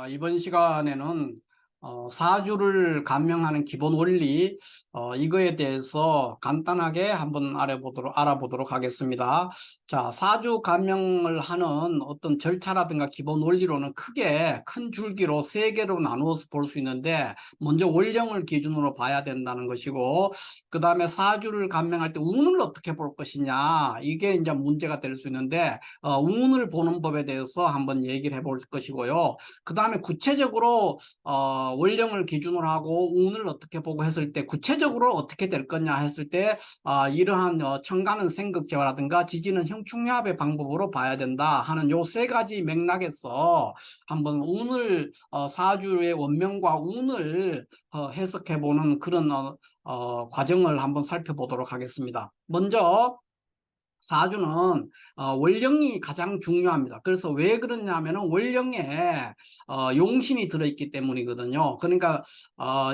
이번 시간에는 사주를 감명하는 기본 원리, 이거에 대해서 간단하게 한번 알아보도록 하겠습니다. 자, 사주 감명을 하는 어떤 절차라든가 기본 원리로는 크게 큰 줄기로 세 개로 나누어서 볼 수 있는데, 먼저 원령을 기준으로 봐야 된다는 것이고, 그 다음에 사주를 감명할 때 운을 어떻게 볼 것이냐, 이게 이제 문제가 될 수 있는데, 운을 보는 법에 대해서 한번 얘기를 해볼 것이고요. 그 다음에 구체적으로 원령을 기준으로 하고 운을 어떻게 보고 했을 때 구체적으로 어떻게 될 거냐 했을 때 이러한 천간은 생극제화라든가 지지는 형충합의 방법으로 봐야 된다 하는 요 세 가지 맥락에서 한번 운을 사주의 원명과 운을 해석해 보는 그런 과정을 한번 살펴보도록 하겠습니다. 먼저 사주는 원령이 가장 중요합니다. 그래서 왜 그러냐면은 원령에 용신이 들어있기 때문이거든요. 그러니까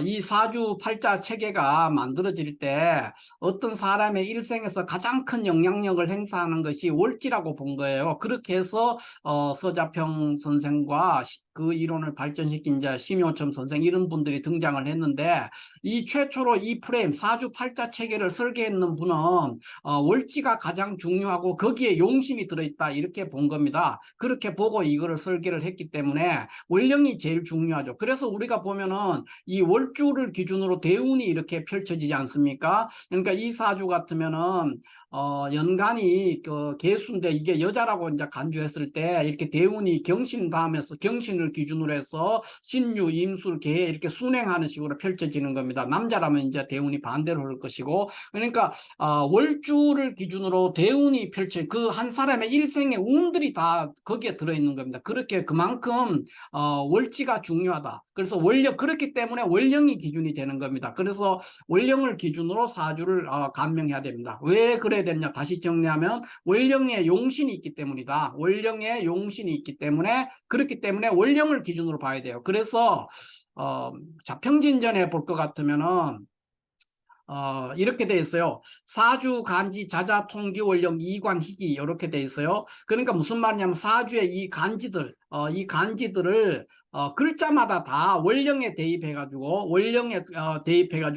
이 사주 팔자 체계가 만들어질 때 어떤 사람의 일생에서 가장 큰 영향력을 행사하는 것이 월지라고 본 거예요. 그렇게 해서 서자평 선생과 그 이론을 발전시킨 이제 심효첨 선생 이런 분들이 등장을 했는데, 이 최초로 이 프레임 사주 팔자 체계를 설계했는 분은 월지가 가장 중요하고 거기에 용신이 들어있다 이렇게 본 겁니다. 그렇게 보고 이거를 설계를 했기 때문에 월령이 제일 중요하죠. 그래서 우리가 보면은 이 월주를 기준으로 대운이 이렇게 펼쳐지지 않습니까? 그러니까 이 사주 같으면은 연간이 그 개수인데 이게 여자라고 이제 간주했을 때 이렇게 대운이 경신 다음에서 경신을 기준으로 해서 신유, 임술, 개 이렇게 순행하는 식으로 펼쳐지는 겁니다. 남자라면 이제 대운이 반대로 흐를 것이고, 그러니까 월주를 기준으로 대운이 펼쳐 그 한 사람의 일생의 운들이 다 거기에 들어있는 겁니다. 그렇게 그만큼 월지가 중요하다. 그래서 원령 그렇기 때문에 원령이 기준이 되는 겁니다. 그래서 원령을 기준으로 사주를 감명해야 됩니다. 왜 그래야 되냐? 다시 정리하면 원령에 용신이 있기 때문이다. 원령에 용신이 있기 때문에 그렇기 때문에 원령을 기준으로 봐야 돼요. 그래서 자평진전에 볼 것 같으면은 이렇게 돼 있어요. 사주, 간지, 자자, 통기, 원령, 이관, 희기 이렇게 돼 있어요. 그러니까 무슨 말이냐면 사주의 이 간지들, 이 간지들을 글자마다 다 원령에 대입해가지고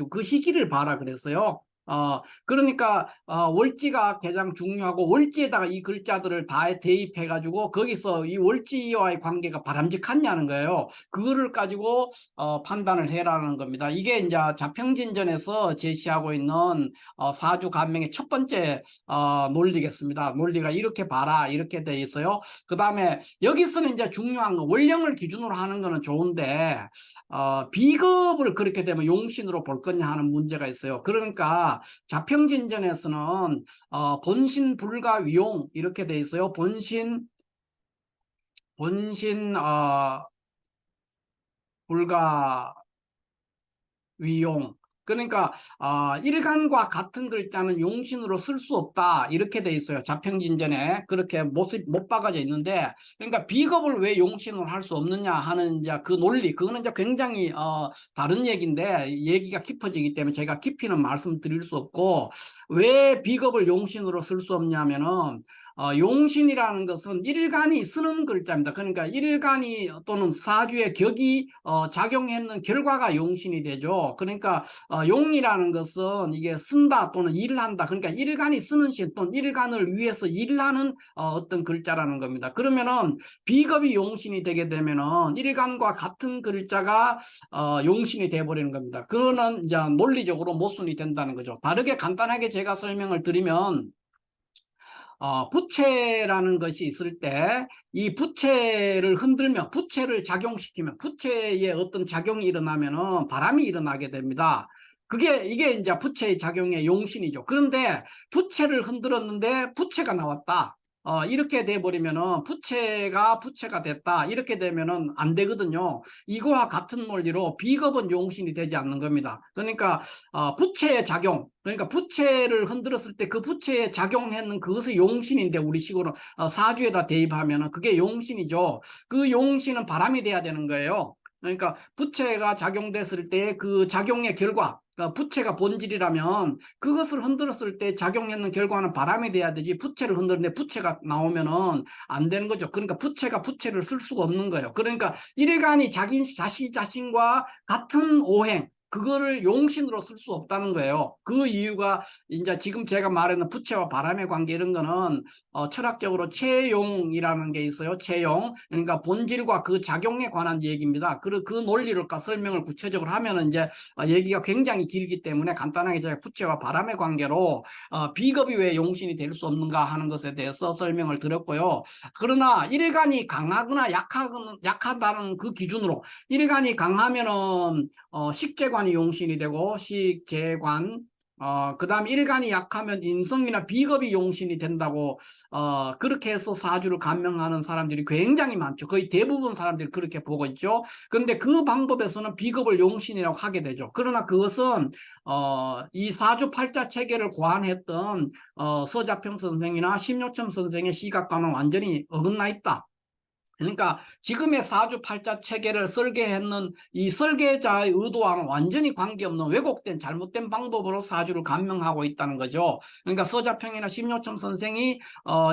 그 희기를 봐라 그랬어요. 그러니까 월지가 가장 중요하고 월지에다가 이 글자들을 다 대입해 가지고 거기서 이 월지와의 관계가 바람직하냐는 거예요. 그거를 가지고 판단을 해라는 겁니다. 이게 이제 자평진전에서 제시하고 있는 사주 감명의 첫 번째 논리겠습니다. 논리가 이렇게 봐라 이렇게 돼 있어요. 그 다음에 여기서는 이제 중요한 거 원령을 기준으로 하는 거는 좋은데 비겁을 그렇게 되면 용신으로 볼 거냐 하는 문제가 있어요. 그러니까 자평진전에서는 본신 불가 위용 이렇게 돼 있어요. 본신 불가 위용. 그러니까 일간과 같은 글자는 용신으로 쓸 수 없다 이렇게 돼 있어요. 자평진전에 그렇게 못 박아져 있는데, 그러니까 비겁을 왜 용신으로 할 수 없느냐 하는 이제 그 논리, 그거는 이제 굉장히 다른 얘기인데 얘기가 깊어지기 때문에 제가 깊이는 말씀드릴 수 없고, 왜 비겁을 용신으로 쓸 수 없냐면은 용신이라는 것은 일간이 쓰는 글자입니다. 그러니까 일간이 또는 사주의 격이 작용했는 결과가 용신이 되죠. 그러니까 용이라는 것은 이게 쓴다 또는 일을 한다. 그러니까 일간이 쓰는 시 또는 일간을 위해서 일하는 어떤 글자라는 겁니다. 그러면은 비겁이 용신이 되게 되면은 일간과 같은 글자가 용신이 돼버리는 겁니다. 그거는 이제 논리적으로 모순이 된다는 거죠. 다르게 간단하게 제가 설명을 드리면, 부채라는 것이 있을 때 이 부채를 흔들면 부채를 작용시키면 부채에 어떤 작용이 일어나면은 바람이 일어나게 됩니다. 이게 이제 부채의 작용의 용신이죠. 그런데 부채를 흔들었는데 부채가 나왔다. 이렇게 돼버리면은 부채가 됐다. 이렇게 되면은 안 되거든요. 이거와 같은 논리로 비겁은 용신이 되지 않는 겁니다. 그러니까 부채의 작용, 그러니까 부채를 흔들었을 때 그 부채에 작용했는 그것이 용신인데 우리식으로 사주에다 대입하면은 그게 용신이죠. 그 용신은 바람이 돼야 되는 거예요. 그러니까 부채가 작용됐을 때 그 작용의 결과, 부채가 본질이라면 그것을 흔들었을 때 작용했는 결과는 바람이 돼야 되지, 부채를 흔들는데 부채가 나오면은 안 되는 거죠. 그러니까 부채가 부채를 쓸 수가 없는 거예요. 그러니까 일간이 자신과 같은 오행, 그거를 용신으로 쓸 수 없다는 거예요. 그 이유가 이제 지금 제가 말하는 부채와 바람의 관계, 이런 거는 철학적으로 채용이라는 게 있어요. 채용. 그러니까 본질과 그 작용에 관한 얘기입니다. 그 논리를 설명을 구체적으로 하면은 이제 얘기가 굉장히 길기 때문에 간단하게 제가 부채와 바람의 관계로 비겁이 왜 용신이 될 수 없는가 하는 것에 대해서 설명을 드렸고요. 그러나 일간이 강하거나 약하다는 그 기준으로, 일간이 강하면은 식재관이 용신이 되고, 식재관, 그 다음 일간이 약하면 인성이나 비겁이 용신이 된다고, 그렇게 해서 사주를 감명하는 사람들이 굉장히 많죠. 거의 대부분 사람들이 그렇게 보고 있죠. 그런데 그 방법에서는 비겁을 용신이라고 하게 되죠. 그러나 그것은 이 사주 팔자 체계를 고안했던 서자평 선생이나 심요첨 선생의 시각과는 완전히 어긋나 있다. 그러니까 지금의 사주 팔자 체계를 설계했는 이 설계자의 의도와는 완전히 관계없는 왜곡된 잘못된 방법으로 사주를 감명하고 있다는 거죠. 그러니까 서자평이나 심요첨 선생이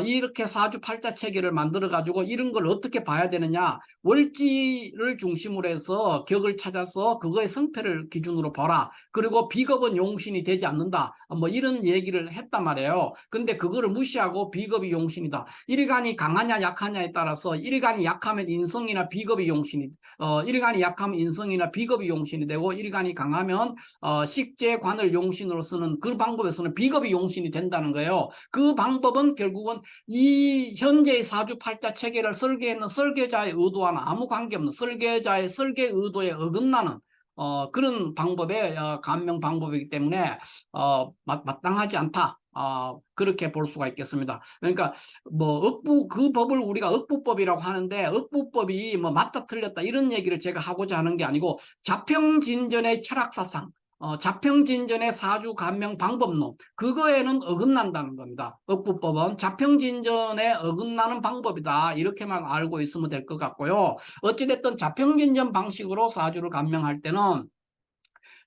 이렇게 사주 팔자 체계를 만들어 가지고 이런 걸 어떻게 봐야 되느냐, 월지를 중심으로 해서 격을 찾아서 그거의 성패를 기준으로 봐라, 그리고 비겁은 용신이 되지 않는다, 뭐 이런 얘기를 했단 말이에요. 근데 그거를 무시하고 비겁이 용신이다, 일간이 강하냐 약하냐에 따라서 일간이 약하면 인성이나 비겁이 용신이, 일간이 약하면 인성이나 비겁이 용신이 되고, 일간이 강하면 식재관을 용신으로 쓰는 그 방법에서는 비겁이 용신이 된다는 거예요. 그 방법은 결국은 이 현재의 사주팔자 체계를 설계했는 설계자의 의도와는 아무 관계없는, 설계자의 설계 의도에 어긋나는 그런 방법의 감명 방법이기 때문에 마땅하지 않다, 그렇게 볼 수가 있겠습니다. 그러니까 뭐 그 법을 우리가 억부법이라고 하는데, 억부법이 뭐 맞다 틀렸다 이런 얘기를 제가 하고자 하는 게 아니고, 자평진전의 철학사상, 자평진전의 사주 감명 방법론, 그거에는 어긋난다는 겁니다. 억부법은 자평진전에 어긋나는 방법이다, 이렇게만 알고 있으면 될 것 같고요. 어찌됐든 자평진전 방식으로 사주를 감명할 때는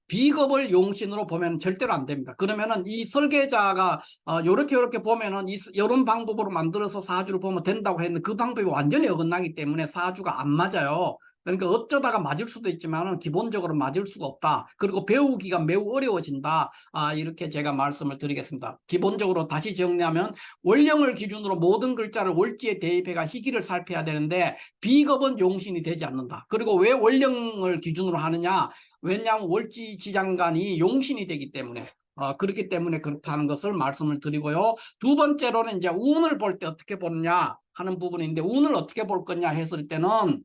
비겁을 용신으로 보면 절대로 안 됩니다. 그러면은 이 설계자가 요렇게 보면은 이런 방법으로 만들어서 사주를 보면 된다고 했는데 그 방법이 완전히 어긋나기 때문에 사주가 안 맞아요. 그러니까 어쩌다가 맞을 수도 있지만 기본적으로 맞을 수가 없다. 그리고 배우기가 매우 어려워진다. 이렇게 제가 말씀을 드리겠습니다. 기본적으로 다시 정리하면, 월령을 기준으로 모든 글자를 월지에 대입해가 희기를 살펴야 되는데 비겁은 용신이 되지 않는다. 그리고 왜 월령을 기준으로 하느냐? 왜냐하면 월지지장간이 용신이 되기 때문에, 그렇기 때문에 그렇다는 것을 말씀을 드리고요. 두 번째로는 이제 운을 볼 때 어떻게 보느냐 하는 부분인데, 운을 어떻게 볼 거냐 했을 때는,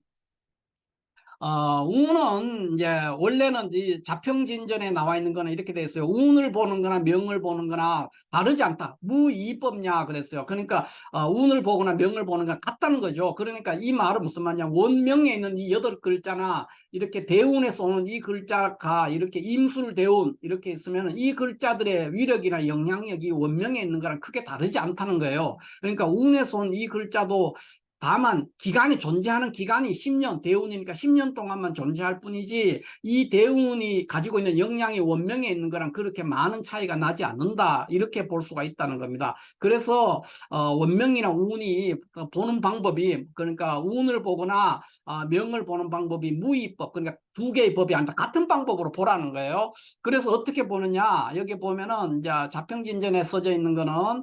운은 이제 원래는 이 자평진전에 나와 있는 거는 이렇게 돼 있어요. 운을 보는 거나 명을 보는 거나 다르지 않다, 무이법냐 그랬어요. 그러니까 운을 보거나 명을 보는 건 같다는 거죠. 그러니까 이 말은 무슨 말이냐, 원명에 있는 이 8글자나 이렇게 대운에서 오는 이 글자가 이렇게 임술대운 이렇게 있으면 이 글자들의 위력이나 영향력이 원명에 있는 거랑 크게 다르지 않다는 거예요. 그러니까 운에서 온 이 글자도 다만 기간이 존재하는 기간이 10년, 대운이니까 10년 동안만 존재할 뿐이지, 이 대운이 가지고 있는 영향이 원명에 있는 거랑 그렇게 많은 차이가 나지 않는다, 이렇게 볼 수가 있다는 겁니다. 그래서 원명이나 운이 보는 방법이, 그러니까 운을 보거나 명을 보는 방법이 무이법, 그러니까 두 개의 법이 아니라 같은 방법으로 보라는 거예요. 그래서 어떻게 보느냐, 여기 보면은 이제 자평진전에 써져 있는 거는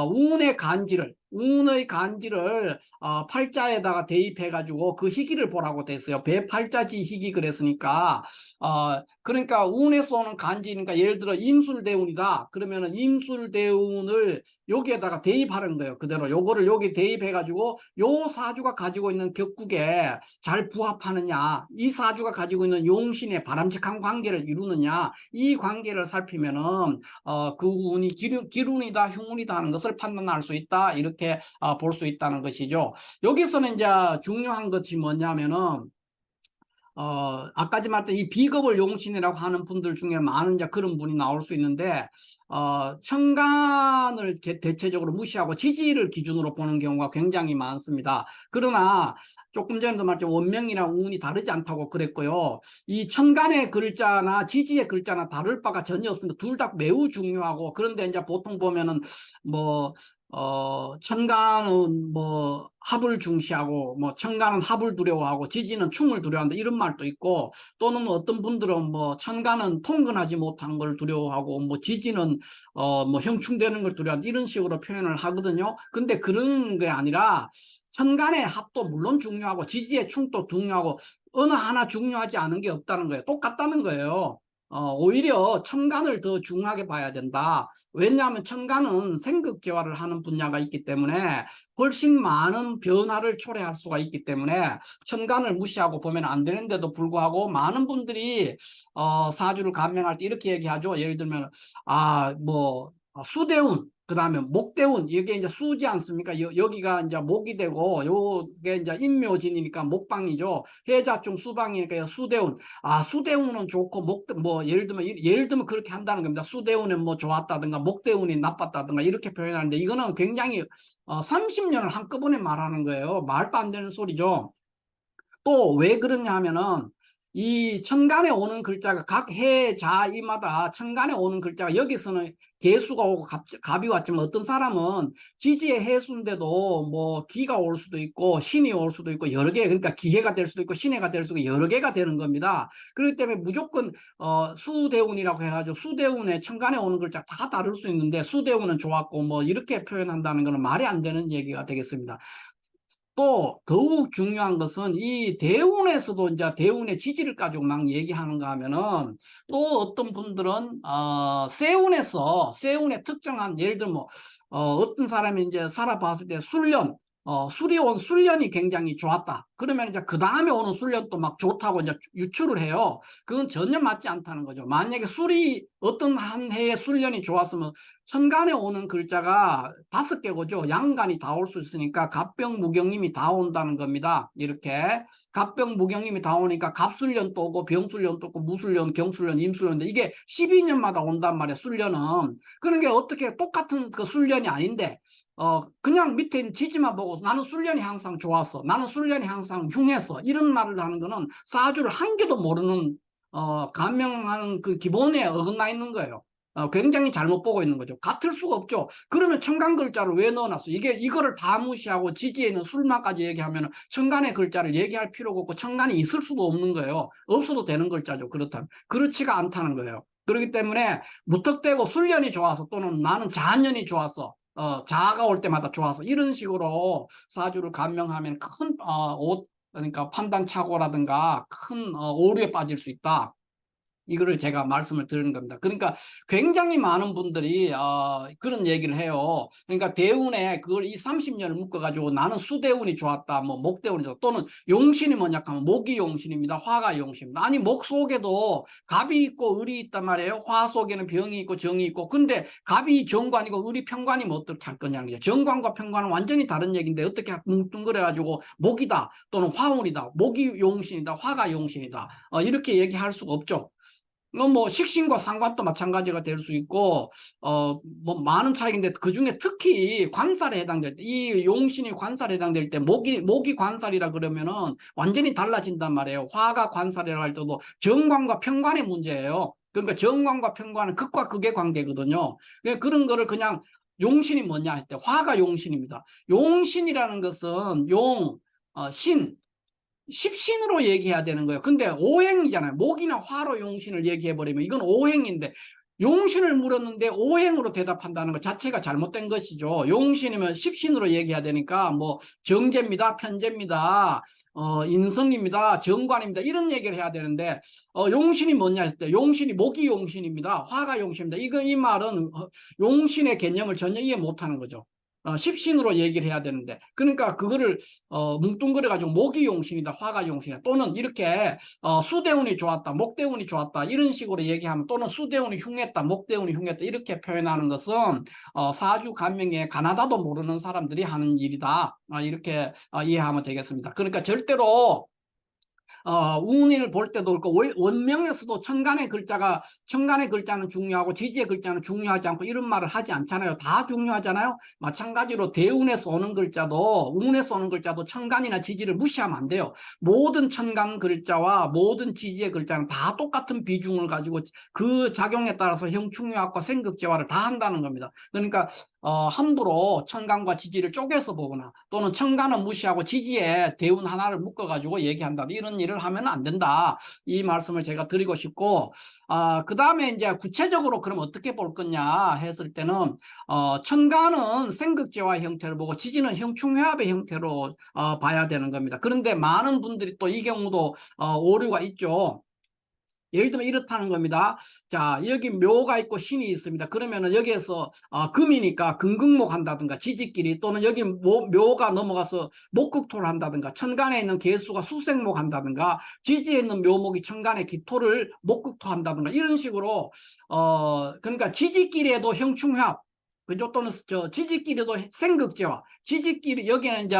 운의 간지를 팔자에다가 대입해 가지고 그 희기를 보라고 됐어요. 배팔자지 희기 그랬으니까, 그러니까 운에서 오는 간지니까, 예를 들어 임술대운이다 그러면은 임술대운을 여기에다가 대입하는 거예요. 그대로 요거를 여기 대입해 가지고 요 사주가 가지고 있는 격국에 잘 부합하느냐, 이 사주가 가지고 있는 용신의 바람직한 관계를 이루느냐, 이 관계를 살피면은 그 운이 기운이다 흉운이다 하는 것을 판단할 수 있다, 이렇게 볼 수 있다는 것이죠. 여기서는 이제 중요한 것이 뭐냐면은, 아까지 말했던 이 비겁을 용신이라고 하는 분들 중에 많은 이제 그런 분이 나올 수 있는데, 천간을 대체적으로 무시하고 지지를 기준으로 보는 경우가 굉장히 많습니다. 그러나 조금 전에도 말했죠. 원명이랑 운이 다르지 않다고 그랬고요. 이 천간의 글자나 지지의 글자나 다를 바가 전혀 없습니다. 둘 다 매우 중요하고, 그런데 이제 보통 보면은 뭐 천간은 뭐 합을 중시하고, 뭐 천간은 합을 두려워하고 지지는 충을 두려워한다, 이런 말도 있고, 또는 어떤 분들은 뭐 천간은 통근하지 못하는 걸 두려워하고, 뭐 지지는 뭐 형충되는 걸 두려워한다, 이런 식으로 표현을 하거든요. 근데 그런 게 아니라 천간의 합도 물론 중요하고 지지의 충도 중요하고, 어느 하나 중요하지 않은 게 없다는 거예요. 똑같다는 거예요. 오히려 천간을 더 중요하게 봐야 된다. 왜냐하면 천간은 생극재화를 하는 분야가 있기 때문에 훨씬 많은 변화를 초래할 수가 있기 때문에 천간을 무시하고 보면 안 되는데도 불구하고, 많은 분들이 사주를 감명할 때 이렇게 얘기하죠. 예를 들면 뭐 수대운, 그 다음에 목대운, 이게 이제 수지 않습니까? 여기가 이제 목이 되고, 요게 이제 인묘진이니까 목방이죠. 해자충 수방이니까 수대운. 수대운은 좋고, 뭐 예를 들면 그렇게 한다는 겁니다. 수대운은 뭐 좋았다든가 목대운이 나빴다든가 이렇게 표현하는데, 이거는 굉장히 30년을 한꺼번에 말하는 거예요. 말도 안 되는 소리죠. 또 왜 그러냐 하면은, 이 천간에 오는 글자가 각 해자이마다 천간에 오는 글자가, 여기서는 개수가 오고 갑이 왔지만, 어떤 사람은 지지의 해수인데도 뭐 기가 올 수도 있고 신이 올 수도 있고 여러 개, 그러니까 기해가 될 수도 있고 신해가 될 수도 있고 여러 개가 되는 겁니다. 그렇기 때문에 무조건 수대운이라고 해가지고 수대운에 천간에 오는 글자 다 다를 수 있는데, 수대운은 좋았고 뭐 이렇게 표현한다는 것은 말이 안 되는 얘기가 되겠습니다. 또 더욱 중요한 것은, 이 대운에서도 이제 대운의 지지를 가지고 막 얘기하는가 하면은, 또 어떤 분들은 세운의 특정한, 예를 들면 어떤 사람이 이제 살아봤을 때 술년, 술이 온 술년이 굉장히 좋았다, 그러면 이제 그 다음에 오는 술년도 막 좋다고 이제 유추를 해요. 그건 전혀 맞지 않다는 거죠. 만약에 술이 어떤 한 해에 술년이 좋았으면 천간에 오는 글자가 5개고죠. 양간이 다 올 수 있으니까 갑병무경님이 다 온다는 겁니다. 이렇게 갑병무경님이 다 오니까 갑술년도 오고 병술년도 오고 무술년, 경술년, 임술년도, 이게 12년마다 온단 말이에요. 술년은. 그러니까 어떻게 똑같은 그 술년이 아닌데 그냥 밑에 있는 지지만 보고 나는 술년이 항상 좋았어, 나는 술년이 항상 흉했어, 이런 말을 하는 거는 사주를 한 개도 모르는 감명하는 그 기본에 어긋나 있는 거예요. 굉장히 잘못 보고 있는 거죠. 같을 수가 없죠. 그러면 천간 글자를 왜 넣어놨어? 이거를 다 무시하고 지지에 있는 술만까지 얘기하면 천간의 글자를 얘기할 필요가 없고, 천간이 있을 수도 없는 거예요. 없어도 되는 글자죠. 그렇다면. 그렇지가 않다는 거예요. 그렇기 때문에 무턱대고 술년이 좋아서, 또는 나는 자년이 좋았어, 자아가 올 때마다 좋아서, 이런 식으로 사주를 감명하면 큰 그러니까 판단착오라든가 큰 오류에 빠질 수 있다. 이거를 제가 말씀을 드리는 겁니다. 그러니까 굉장히 많은 분들이 그런 얘기를 해요. 그러니까 대운에 그걸 이 30년을 묶어가지고 나는 수대운이 좋았다, 뭐 목대운이 좋았다, 또는 용신이 뭐냐 하면 목이 용신입니다, 화가 용신입니다. 아니, 목 속에도 갑이 있고 을이 있단 말이에요. 화 속에는 병이 있고 정이 있고. 근데 갑이 정관이고 을이 편관이면 어떻게 할 거냐는 거죠. 정관과 편관은 완전히 다른 얘기인데 어떻게 뭉뚱그려가지고 목이다, 또는 화운이다, 목이 용신이다, 화가 용신이다, 이렇게 얘기할 수가 없죠. 뭐 식신과 상관도 마찬가지가 될 수 있고, 뭐 많은 차이인데, 그 중에 특히 관살에 해당될 때, 이 용신이 관살에 해당될 때, 목이 관살이라 그러면은 완전히 달라진단 말이에요. 화가 관살이라 할 때도 정관과 편관의 문제예요. 그러니까 정관과 편관은 극과 극의 관계거든요. 그러니까 그런 거를 그냥 용신이 뭐냐 할 때, 화가 용신입니다. 용신이라는 것은 신, 십신으로 얘기해야 되는 거예요. 근데 오행이잖아요. 목이나 화로 용신을 얘기해버리면 이건 오행인데, 용신을 물었는데 오행으로 대답한다는 것 자체가 잘못된 것이죠. 용신이면 십신으로 얘기해야 되니까, 뭐 정제입니다, 편제입니다, 인성입니다, 정관입니다, 이런 얘기를 해야 되는데, 용신이 뭐냐 했을 때 용신이 목이 용신입니다, 화가 용신입니다, 이 말은 용신의 개념을 전혀 이해 못하는 거죠. 십신으로 얘기를 해야 되는데, 그러니까 그거를 뭉뚱그려 가지고 목이 용신이다, 화가 용신이다, 또는 이렇게 수대운이 좋았다, 목대운이 좋았다, 이런 식으로 얘기하면, 또는 수대운이 흉했다, 목대운이 흉했다, 이렇게 표현하는 것은 사주 감명에 가나다도 모르는 사람들이 하는 일이다, 이렇게 이해하면 되겠습니다. 그러니까 절대로 운을 볼 때도 그렇고 원명에서도 천간의 글자는 중요하고 지지의 글자는 중요하지 않고 이런 말을 하지 않잖아요. 다 중요하잖아요. 마찬가지로 대운에서 오는 글자도 운에서 오는 글자도 천간이나 지지를 무시하면 안 돼요. 모든 천간 글자와 모든 지지의 글자는 다 똑같은 비중을 가지고 그 작용에 따라서 형충유학과 생극재화를 다 한다는 겁니다. 그러니까 함부로 천간과 지지를 쪼개서 보거나 또는 천간은 무시하고 지지에 대운 하나를 묶어가지고 얘기한다. 이런 일을 하면 안 된다. 이 말씀을 제가 드리고 싶고, 그 다음에 이제 구체적으로 그럼 어떻게 볼 거냐 했을 때는, 천간은 생극재화 형태를 보고 지지는 형충회합의 형태로 봐야 되는 겁니다. 그런데 많은 분들이 또 이 경우도 오류가 있죠. 예를 들면 이렇다는 겁니다. 자, 여기 묘가 있고 신이 있습니다. 그러면은 여기에서 금이니까 금극목 한다든가 지지끼리, 또는 여기 묘가 넘어가서 목극토를 한다든가, 천간에 있는 개수가 수생목 한다든가, 지지에 있는 묘목이 천간에 기토를 목극토 한다든가, 이런 식으로 그러니까 지지끼리에도 형충합, 그죠? 또는 지지끼리도 생극재화, 지지끼리, 여기는 이제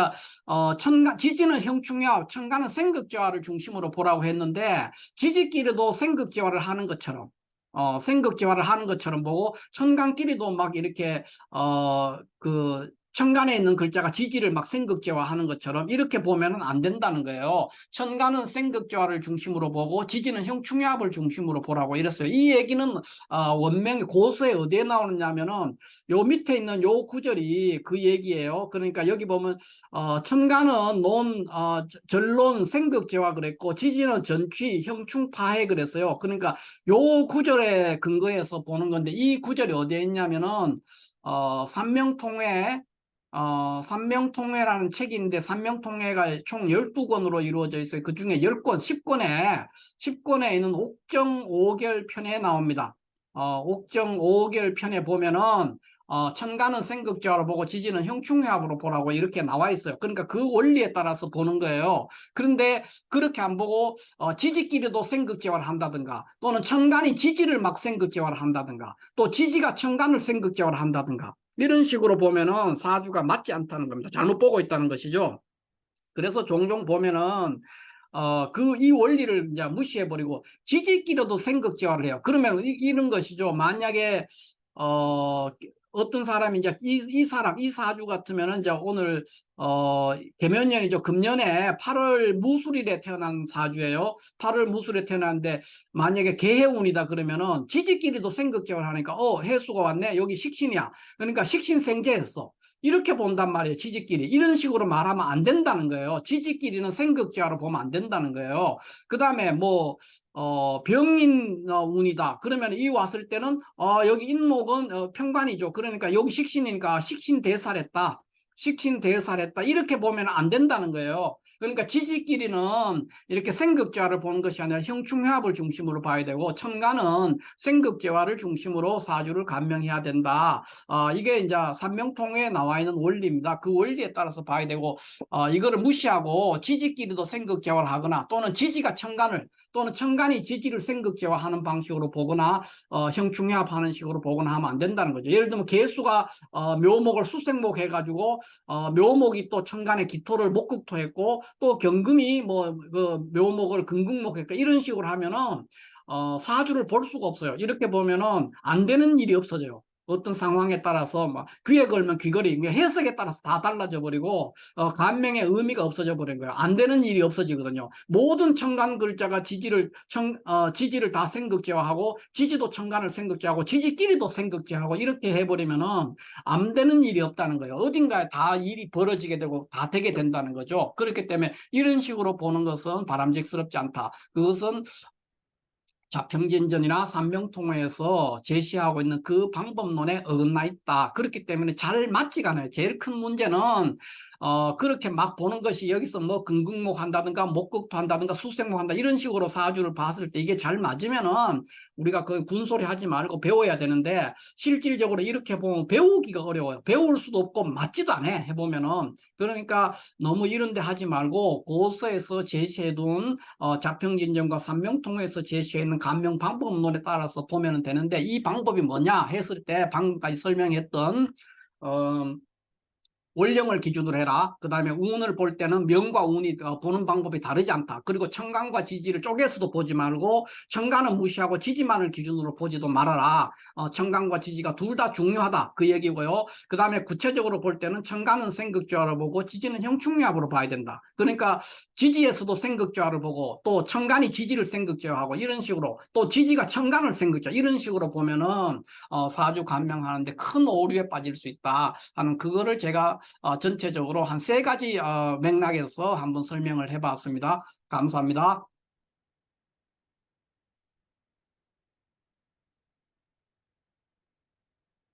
지지는 형충합, 천간은 생극재화를 중심으로 보라고 했는데, 지지끼리도 생극재화를 하는 것처럼, 생극재화를 하는 것처럼 보고, 천간끼리도 막 이렇게 천간에 있는 글자가 지지를 막 생극재화하는 것처럼 이렇게 보면은 안 된다는 거예요. 천간은 생극재화를 중심으로 보고 지지는 형충합을 중심으로 보라고 이랬어요. 이 얘기는 원명의 고서에 어디에 나오느냐면은 요 밑에 있는 요 구절이 그 얘기예요. 그러니까 여기 보면 천간은 전론 생극재화 그랬고, 지지는 전취 형충파해 그랬어요. 그러니까 요 구절에 근거해서 보는 건데, 이 구절이 어디에 있냐면은 삼명통회라는 책이 있는데, 삼명통회가 총 12권으로 이루어져 있어요. 그 중에 10권, 10권에 있는 옥정 5결 편에 나옵니다. 옥정 5결 편에 보면은 천간은 생극재화로 보고 지지는 형충합으로 보라고 이렇게 나와 있어요. 그러니까 그 원리에 따라서 보는 거예요. 그런데 그렇게 안 보고 지지끼리도 생극재화를 한다든가, 또는 천간이 지지를 막 생극재화를 한다든가, 또 지지가 천간을 생극재화를 한다든가, 이런 식으로 보면은 사주가 맞지 않다는 겁니다. 잘못 보고 있다는 것이죠. 그래서 종종 보면은 이 원리를 이제 무시해버리고 지지끼리도 생극재화를 해요. 그러면 이런 것이죠. 만약에 어떤 사람이 이제 이 사주 같으면은 이제 오늘 개면년이죠. 금년에 8월 무술일에 태어난 사주예요. 8월 무술에 태어났는데 만약에 개해운이다 그러면은 지지끼리도 생극재화를 하니까 해수가 왔네. 여기 식신이야. 그러니까 식신생재했어. 이렇게 본단 말이에요. 지지끼리. 이런 식으로 말하면 안 된다는 거예요. 지지끼리는 생극재화로 보면 안 된다는 거예요. 그 다음에 병인 운이다. 그러면 이 왔을 때는 여기 인목은 편관이죠. 그러니까 여기 식신이니까 식신대살했다. 식신대살했다. 이렇게 보면 안 된다는 거예요. 그러니까 지지끼리는 이렇게 생극재화를 보는 것이 아니라 형충합을 중심으로 봐야 되고, 천간은 생극재화를 중심으로 사주를 감명해야 된다. 이게 이제 삼명통에 나와 있는 원리입니다. 그 원리에 따라서 봐야 되고, 이거를 무시하고 지지끼리도 생극재화를 하거나, 또는 지지가 천간을, 또는 천간이 지지를 생극재화하는 방식으로 보거나 형충합하는 식으로 보거나 하면 안 된다는 거죠. 예를 들면 개수가 묘목을 수생목 해가지고 묘목이 또 천간에 기토를 목극토 했고, 또 경금이 그 묘목을 금극목 했고, 이런 식으로 하면은 사주를 볼 수가 없어요. 이렇게 보면은 안 되는 일이 없어져요. 어떤 상황에 따라서 막 귀에 걸면 귀걸이, 해석에 따라서 다 달라져 버리고 감명의 의미가 없어져 버린 거예요. 안 되는 일이 없어지거든요. 모든 천간 글자가 지지를 다 생극재화하고, 지지도 천간을 생극재화하고, 지지끼리도 생극재화하고, 이렇게 해버리면은 안 되는 일이 없다는 거예요. 어딘가에 다 일이 벌어지게 되고 다 되게 된다는 거죠. 그렇기 때문에 이런 식으로 보는 것은 바람직스럽지 않다. 그것은 자평진전이나 삼명통화에서 제시하고 있는 그 방법론에 어긋나 있다. 그렇기 때문에 잘 맞지가 않아요. 제일 큰 문제는 그렇게 막 보는 것이, 여기서 금극목 한다든가 목극토 한다든가 수생목 한다 이런 식으로 사주를 봤을 때 이게 잘 맞으면은 우리가 그 군소리 하지 말고 배워야 되는데, 실질적으로 이렇게 보면 배우기가 어려워요. 배울 수도 없고 맞지도 않아 해보면은. 그러니까 너무 이런 데 하지 말고 고서에서 제시해둔 자평진전과 삼명통에서 제시해있는 감명 방법론에 따라서 보면 되는데, 이 방법이 뭐냐 했을 때 방금까지 설명했던 원령을 기준으로 해라. 그 다음에 운을 볼 때는 명과 운이 보는 방법이 다르지 않다. 그리고 천간과 지지를 쪼개서도 보지 말고 천간은 무시하고 지지만을 기준으로 보지도 말아라. 천간과 지지가 둘 다 중요하다. 그 얘기고요. 그 다음에 구체적으로 볼 때는 천간은 생극조화를 보고 지지는 형충합으로 봐야 된다. 그러니까 지지에서도 생극조화를 보고 또 천간이 지지를 생극조화하고 이런 식으로 또 지지가 천간을 생극조화 이런 식으로 보면은 사주 간명하는데 큰 오류에 빠질 수 있다 하는 그거를 제가 전체적으로 한 3가지 맥락에서 한번 설명을 해봤습니다. 감사합니다.